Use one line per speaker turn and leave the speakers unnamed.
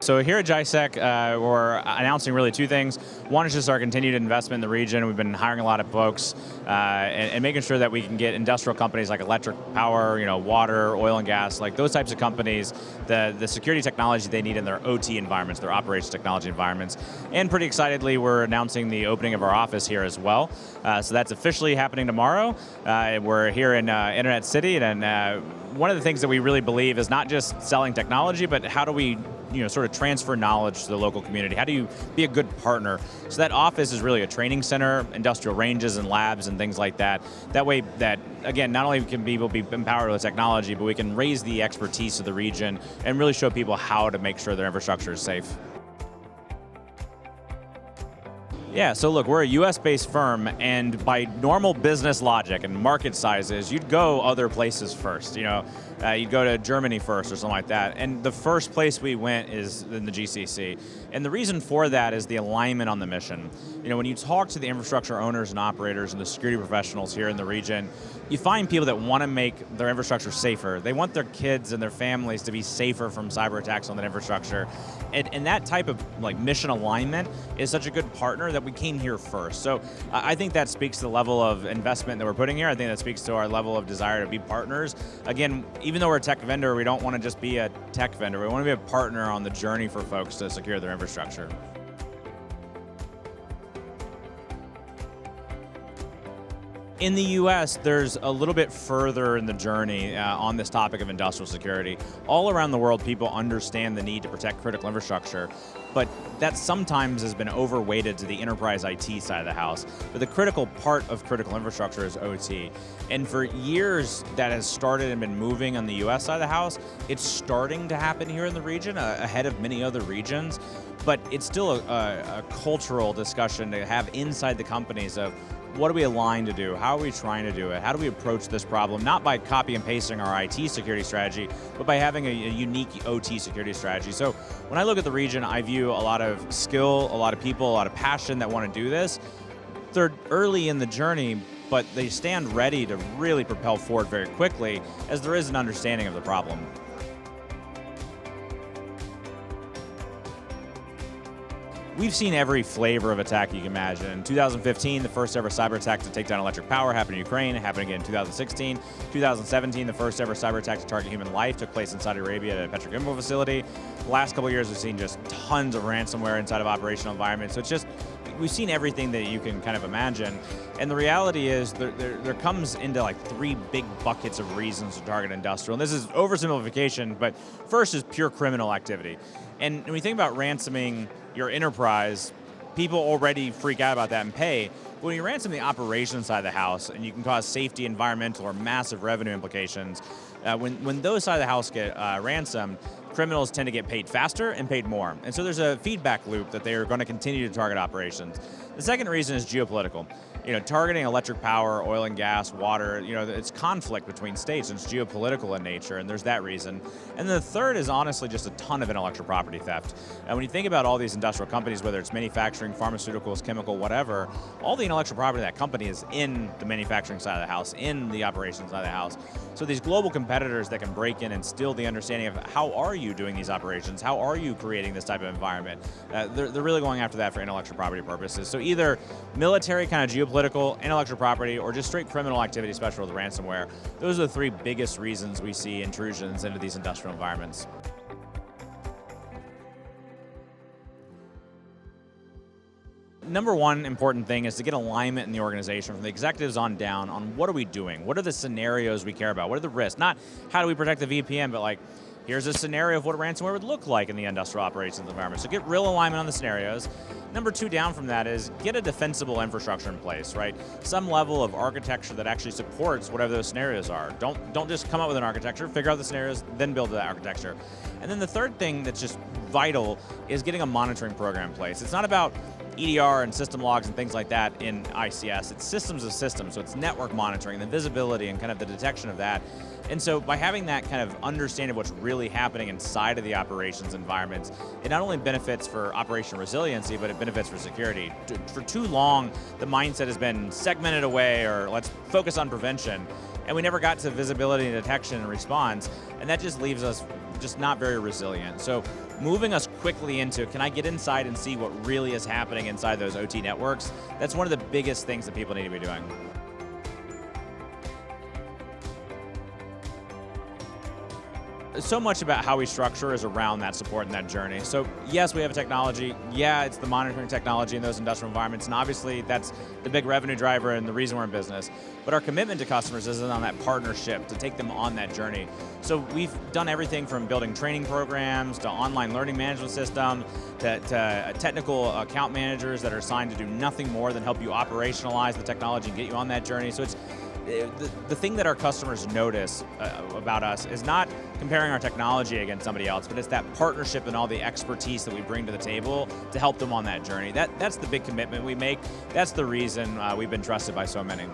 So here at GISEC, we're announcing really two things. One is just our continued investment in the region. We've been hiring a lot of folks and making sure that we can get industrial companies like electric power, water, oil and gas, like those types of companies, the security technology they need in their OT environments, their operations technology environments. And pretty excitedly, we're announcing the opening of our office here as well. So that's officially happening tomorrow. We're here in Internet City, and one of the things that we really believe is not just selling technology, but how do we sort of transfer knowledge to the local community? How do you be a good partner? So that office is really a training center, industrial ranges and labs and things like that. That way that, again, not only can people be empowered with technology, but we can raise the expertise of the region and really show people how to make sure their infrastructure is safe. Yeah, so look, we're a US-based firm, and by normal business logic and market sizes, you'd go other places first. You'd go to Germany first or something like that. And the first place we went is in the GCC. And the reason for that is the alignment on the mission. When you talk to the infrastructure owners and operators and the security professionals here in the region, you find people that want to make their infrastructure safer. They want their kids and their families to be safer from cyber attacks on that infrastructure. And that type of mission alignment is such a good partner that we came here first. So I think that speaks to the level of investment that we're putting here. I think that speaks to our level of desire to be partners. Again, even though we're a tech vendor, we don't want to just be a tech vendor. We want to be a partner on the journey for folks to secure their infrastructure. In the US, there's a little bit further in the journey on this topic of industrial security. All around the world, people understand the need to protect critical infrastructure, but that sometimes has been overweighted to the enterprise IT side of the house. But the critical part of critical infrastructure is OT. And for years, that has started and been moving on the US side of the house. It's starting to happen here in the region, ahead of many other regions. But it's still a cultural discussion to have inside the companies of, what are we aligned to do? How are we trying to do it? How do we approach this problem? Not by copy and pasting our IT security strategy, but by having a unique OT security strategy. So when I look at the region, I view a lot of skill, a lot of people, a lot of passion that want to do this. They're early in the journey, but they stand ready to really propel forward very quickly as there is an understanding of the problem. We've seen every flavor of attack you can imagine. In 2015, the first ever cyber attack to take down electric power happened in Ukraine. It happened again in 2016. 2017, the first ever cyber attack to target human life took place in Saudi Arabia at a petrochemical facility. The last couple of years, we've seen just tons of ransomware inside of operational environments. So it's just, we've seen everything that you can kind of imagine. And the reality is there comes into three big buckets of reasons to target industrial. And this is oversimplification, but first is pure criminal activity. And when we think about ransoming your enterprise, people already freak out about that and pay. But when you ransom the operations side of the house, and you can cause safety, environmental, or massive revenue implications, when those side of the house get ransomed, criminals tend to get paid faster and paid more. And so there's a feedback loop that they are going to continue to target operations. The second reason is geopolitical. Targeting electric power, oil and gas, water, it's conflict between states, and it's geopolitical in nature, and there's that reason. And the third is honestly just a ton of intellectual property theft. And when you think about all these industrial companies, whether it's manufacturing, pharmaceuticals, chemical, whatever, all the intellectual property of that company is in the manufacturing side of the house, in the operations side of the house. So these global competitors that can break in and steal the understanding of how are you doing these operations, how are you creating this type of environment, they're really going after that for intellectual property purposes. So either military kind of geopolitical, intellectual property, or just straight criminal activity, especially with ransomware. Those are the three biggest reasons we see intrusions into these industrial environments. Number one important thing is to get alignment in the organization from the executives on down on what are we doing? What are the scenarios we care about? What are the risks? Not how do we protect the VPN, but here's a scenario of what a ransomware would look like in the industrial operations environment. So get real alignment on the scenarios. Number two down from that is get a defensible infrastructure in place, right? Some level of architecture that actually supports whatever those scenarios are. Don't just come up with an architecture, figure out the scenarios, then build that architecture. And then the third thing that's just vital is getting a monitoring program in place. It's not about EDR and system logs and things like that in ICS. It's systems of systems, so it's network monitoring, the visibility and kind of the detection of that. And so by having that kind of understanding of what's really happening inside of the operations environments, it not only benefits for operational resiliency, but it benefits for security. For too long, the mindset has been segmented away, or let's focus on prevention. and we never got to visibility and detection and response, and that just leaves us just not very resilient. So moving us quickly into, can I get inside and see what really is happening inside those OT networks? That's one of the biggest things that people need to be doing. So much about how we structure is around that support and that journey. So yes, we have a technology. Yeah, it's the monitoring technology in those industrial environments, and obviously that's the big revenue driver and the reason we're in business. But our commitment to customers is on that partnership to take them on that journey. So we've done everything from building training programs to online learning management system to technical account managers that are assigned to do nothing more than help you operationalize the technology and get you on that journey. So it's the thing that our customers notice about us is not comparing our technology against somebody else, but it's that partnership and all the expertise that we bring to the table to help them on that journey. That's the big commitment we make. That's the reason we've been trusted by so many.